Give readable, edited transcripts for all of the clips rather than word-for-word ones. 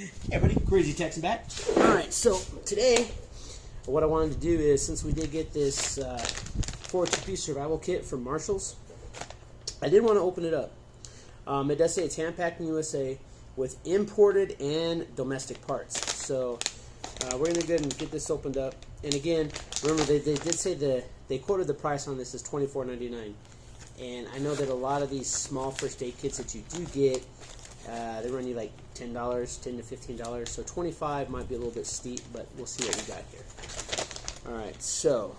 Hey everybody, Crazy Texan back. Alright, so today what I wanted to do is, since we did get this 4-2-piece survival kit from Marshall's, I did want to open it up. It does say it's hand-packed in USA with imported and domestic parts. So we're going to go ahead and get this opened up. And again, remember they did say they quoted the price on this as $24.99. And I know that a lot of these small first aid kits that you do get, they run you like $10, $10 to $15. So $25 might be a little bit steep, but we'll see what we got here. Alright, so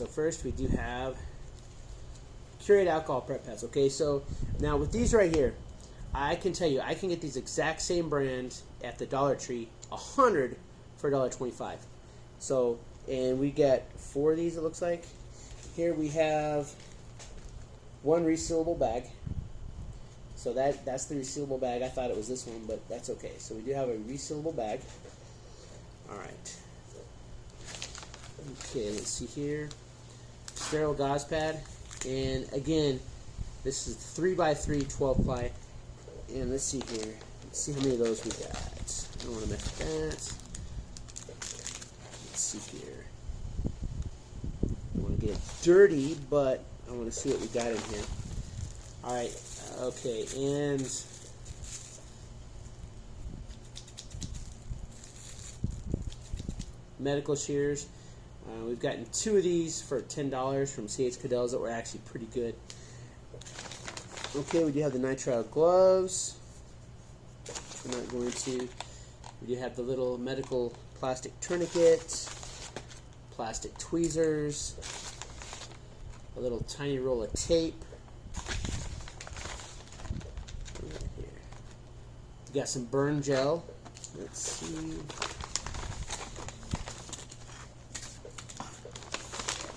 first we do have Curated alcohol prep pads. Okay, so now with these right here, I can tell you I can get these exact same brand at the Dollar Tree, 100 for $1.25. So, and we get 4 of these, it looks like. Here we have one resealable bag. So that's the resealable bag. I thought it was this one, but that's okay. So we do have a resealable bag. Alright. Okay, let's see here. Sterile gauze pad. And again, this is 3x3 12-ply. And let's see here. Let's see how many of those we got. I don't want to mess with that. Let's see here. I want to get it dirty, but I want to see what we got in here. Alright, okay, and medical shears. We've gotten 2 of these for $10 from C.H. Cadell's that were actually pretty good. Okay, we do have the nitrile gloves. I'm not going to. We do have the little medical plastic tourniquet, plastic tweezers, a little tiny roll of tape. Right here. We got some burn gel. Let's see.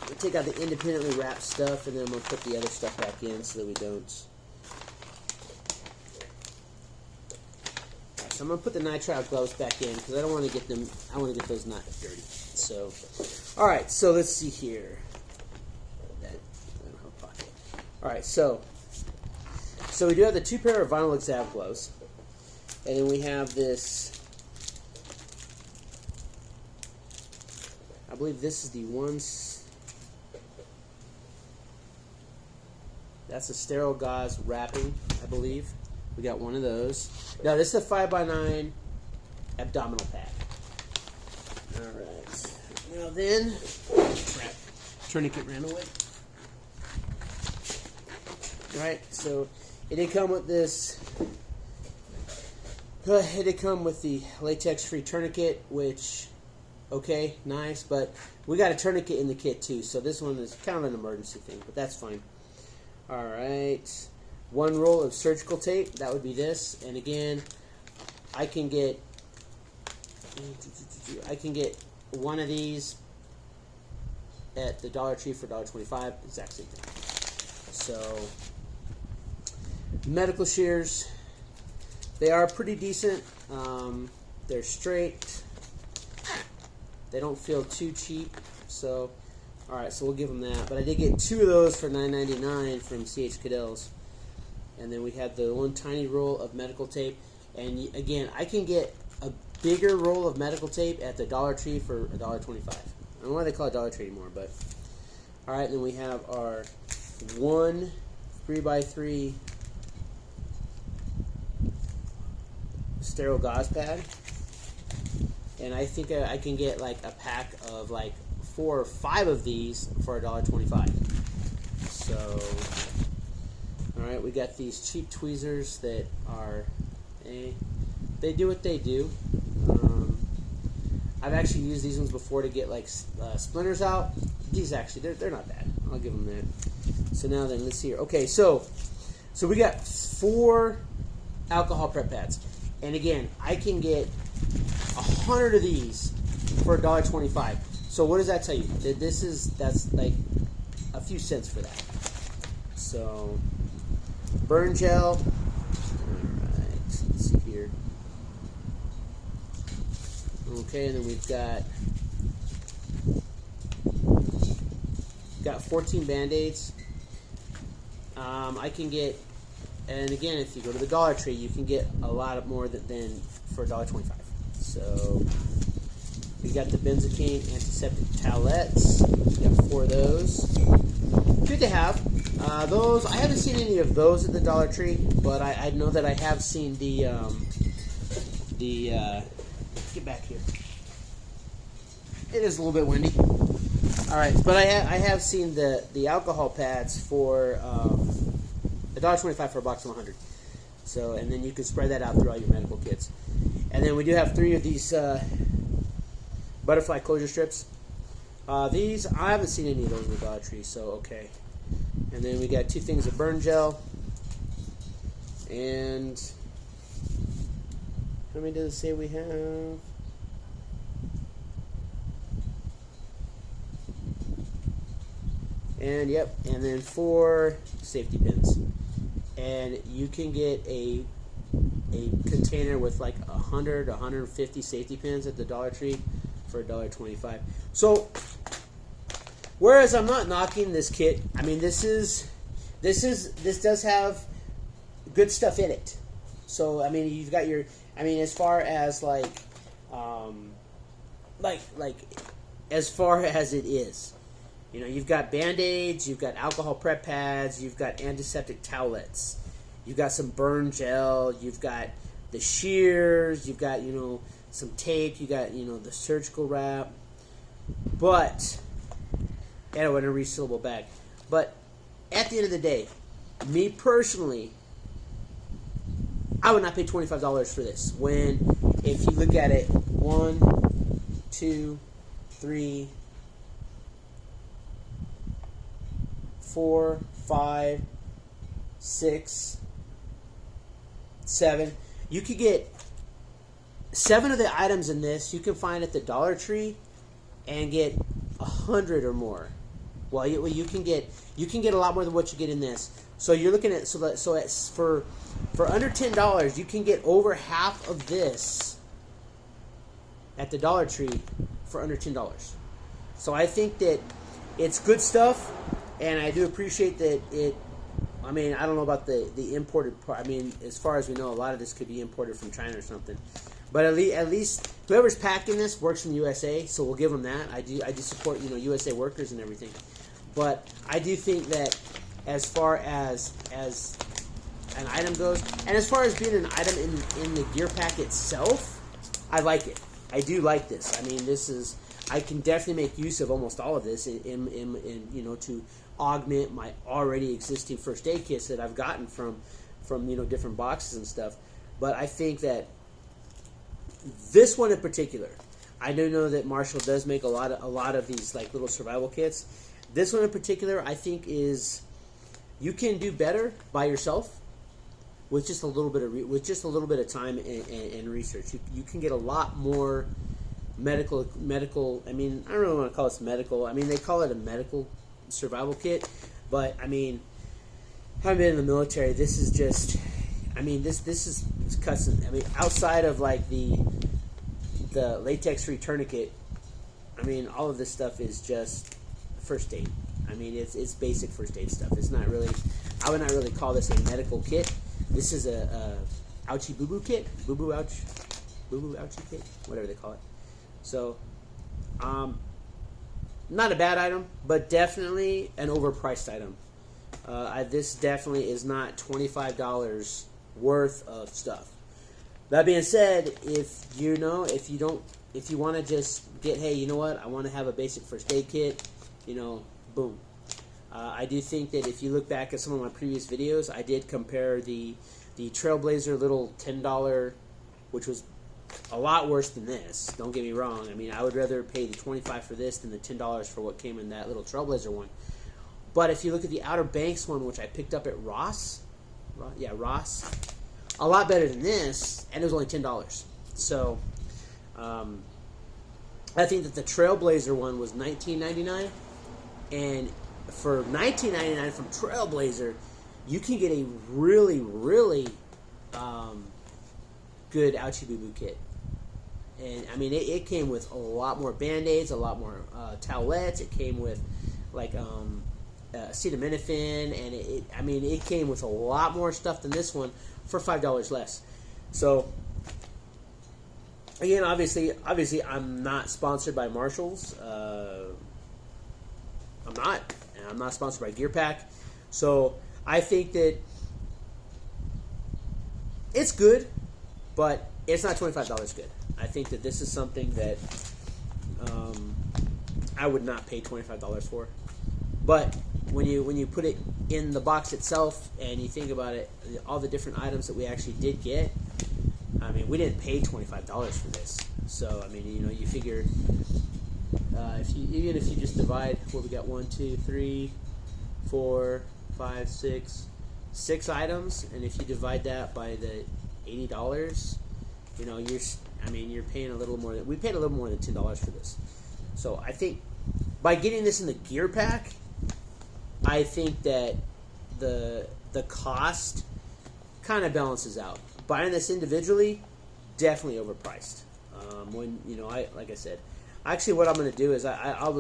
We'll take out the independently wrapped stuff, and then we'll put the other stuff back in so that we don't. So I'm going to put the nitrile gloves back in because I don't want to get them. I want to get those not dirty. So, all right. So let's see here. All right. So we do have the 2 pair of vinyl exam gloves, and then we have this. I believe this is the ones. That's a sterile gauze wrapping, I believe. We got one of those. Now, this is a 5x9 abdominal pad. Alright. Now then, crap. Tourniquet ran away. Alright, so it did come with this. It did come with the latex-free tourniquet, which, okay, nice, but we got a tourniquet in the kit too, so this one is kind of an emergency thing, but that's fine. Alright. 1 roll of surgical tape, that would be this, and again, I can get one of these at the Dollar Tree for $1.25, exact same thing. So, medical shears, they are pretty decent. They're straight. They don't feel too cheap, so, alright, so we'll give them that. But I did get 2 of those for $9.99 from C.H. Cadell's. And then we have the one tiny roll of medical tape. And again, I can get a bigger roll of medical tape at the Dollar Tree for $1.25. I don't know why they call it Dollar Tree anymore, but alright, then we have our 1 3x3 sterile gauze pad. And I think I can get like a pack of like 4 or 5 of these for $1.25. So, alright, we got these cheap tweezers that are, they do what they do. I've actually used these ones before to get like splinters out. These actually, they're not bad. I'll give them that. So now then, let's see here. Okay, so we got 4 alcohol prep pads. And again, I can get 100 of these for $1.25. So what does that tell you? That's like a few cents for that. So, burn gel. Alright, let's see here. Okay, and then we've got 14 Band-Aids. I can get And again, if you go to the Dollar Tree, you can get a lot more than for $1.25. So we got the benzocaine antiseptic towelettes. We got 4 of those. Good to have. Those, I haven't seen any of those at the Dollar Tree, but I know that I have seen get back here. It is a little bit windy. All right, but I have seen the alcohol pads for $1.25 for a box of 100. So, and then you can spread that out through all your medical kits. And then we do have 3 of these butterfly closure strips. These, I haven't seen any of those in the Dollar Tree, so okay. And then we got 2 things of burn gel. And how many does it say we have? And yep, and then 4 safety pins. And you can get a container with like 100, 150 safety pins at the Dollar Tree for $1.25. So, whereas I'm not knocking this kit, I mean this does have good stuff in it. So I mean you've got your, I mean as far as like as far as it is. You know, you've got Band-Aids, you've got alcohol prep pads, you've got antiseptic towelettes, you've got some burn gel, you've got the shears, you've got, you know, some tape, you got, you know, the surgical wrap, but, and in a resealable bag. But at the end of the day, me personally, I would not pay $25 for this. When, if you look at it, 1, 2, 3, 4, 5, 6, 7. You could get 7 of the items in this you can find at the Dollar Tree, and get 100 or more. Well, you can get a lot more than what you get in this. So you're looking at so it's for under $10 you can get over half of this at the Dollar Tree for under $10. So I think that it's good stuff. And I do appreciate that it, I mean, I don't know about the imported part. I mean, as far as we know, a lot of this could be imported from China or something. But at least whoever's packing this works from the USA, so we'll give them that. I do support, you know, USA workers and everything. But I do think that as far as an item goes, and as far as being an item in the GearPack itself, I like it. I do like this. I mean, this is, I can definitely make use of almost all of this in you know, to augment my already existing first aid kits that I've gotten from you know, different boxes and stuff. But I think that this one in particular, I do know that Marshall does make a lot of these like little survival kits. This one in particular, I think is, you can do better by yourself with just a little bit of time and research. You can get a lot more medical. I mean, I don't really want to call this medical. I mean, they call it a medical survival kit, but I mean, having been in the military, this is just, I mean, this is custom. I mean, outside of like the latex-free tourniquet, I mean, all of this stuff is just first aid. I mean, it's basic first aid stuff. It's not really, I would not really call this a medical kit. This is a ouchie boo boo kit, boo boo ouchie kit, whatever they call it. So, not a bad item, but definitely an overpriced item. This definitely is not $25 worth of stuff. That being said, if you want to just get, hey, you know what, I want to have a basic first aid kit, you know, boom. I do think that if you look back at some of my previous videos, I did compare the Trailblazer little $10, which was a lot worse than this. Don't get me wrong. I mean, I would rather pay the $25 for this than the $10 for what came in that little Trailblazer one. But if you look at the Outer Banks one, which I picked up at Ross, a lot better than this, and it was only $10. So, I think that the Trailblazer one was $19.99, and for $19.99 from Trailblazer, you can get a really, really good ouchie boo boo kit. And I mean, it came with a lot more Band-Aids, a lot more towelettes. It came with like acetaminophen, and I mean, it came with a lot more stuff than this one for $5 less. So again, obviously, I'm not sponsored by Marshalls. I'm not sponsored by GearPack. So I think that it's good, but it's not $25 good. I think that this is something that I would not pay $25 for. But when you put it in the box itself and you think about it, all the different items that we actually did get, I mean, we didn't pay $25 for this. So I mean, you know, you figure even if you just divide what we got, 1, 2, 3, 4, 5, 6 items, and if you divide that by the $80, you know, you're paying a little more. We paid a little more than $10 for this. So I think by getting this in the GearPack, I think that the cost kind of balances out. Buying this individually, definitely overpriced. When, you know, like I said, actually what I'm going to do is I'm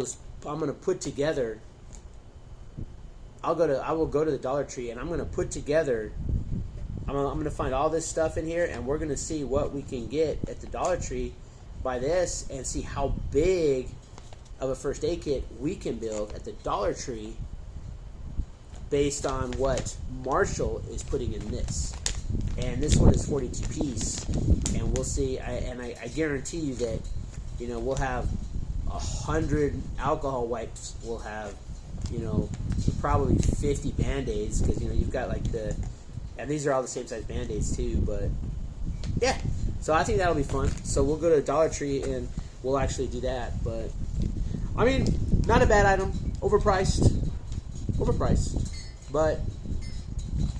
going to put together. I will go to the Dollar Tree and I'm going to put together. I'm going to find all this stuff in here, and we're going to see what we can get at the Dollar Tree by this, and see how big of a first aid kit we can build at the Dollar Tree based on what Marshall is putting in this. And this one is 42 piece, and we'll see. I guarantee you that, you know, we'll have 100 alcohol wipes. We'll have, you know, probably 50 Band-Aids, because, you know, you've got like and these are all the same size Band-Aids too. But yeah, so I think that'll be fun. So we'll go to the Dollar Tree and we'll actually do that. But I mean, not a bad item. Overpriced, but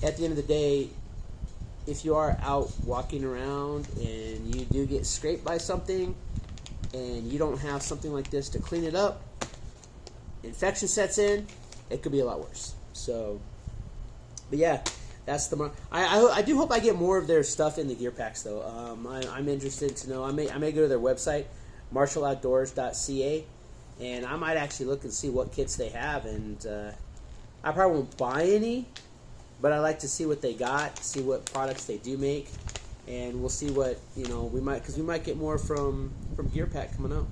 at the end of the day, if you are out walking around and you do get scraped by something and you don't have something like this to clean it up, infection sets in, it could be a lot worse. So, but yeah, that's the I do hope I get more of their stuff in the GearPacks though. I'm interested to know. I may go to their website, marshalloutdoors.ca, and I might actually look and see what kits they have. And I probably won't buy any, but I like to see what they got, see what products they do make, and we'll see what, you know, we might get more from GearPack coming out.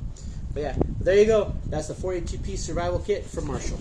But yeah, there you go. That's the 42-piece survival kit from Marshall.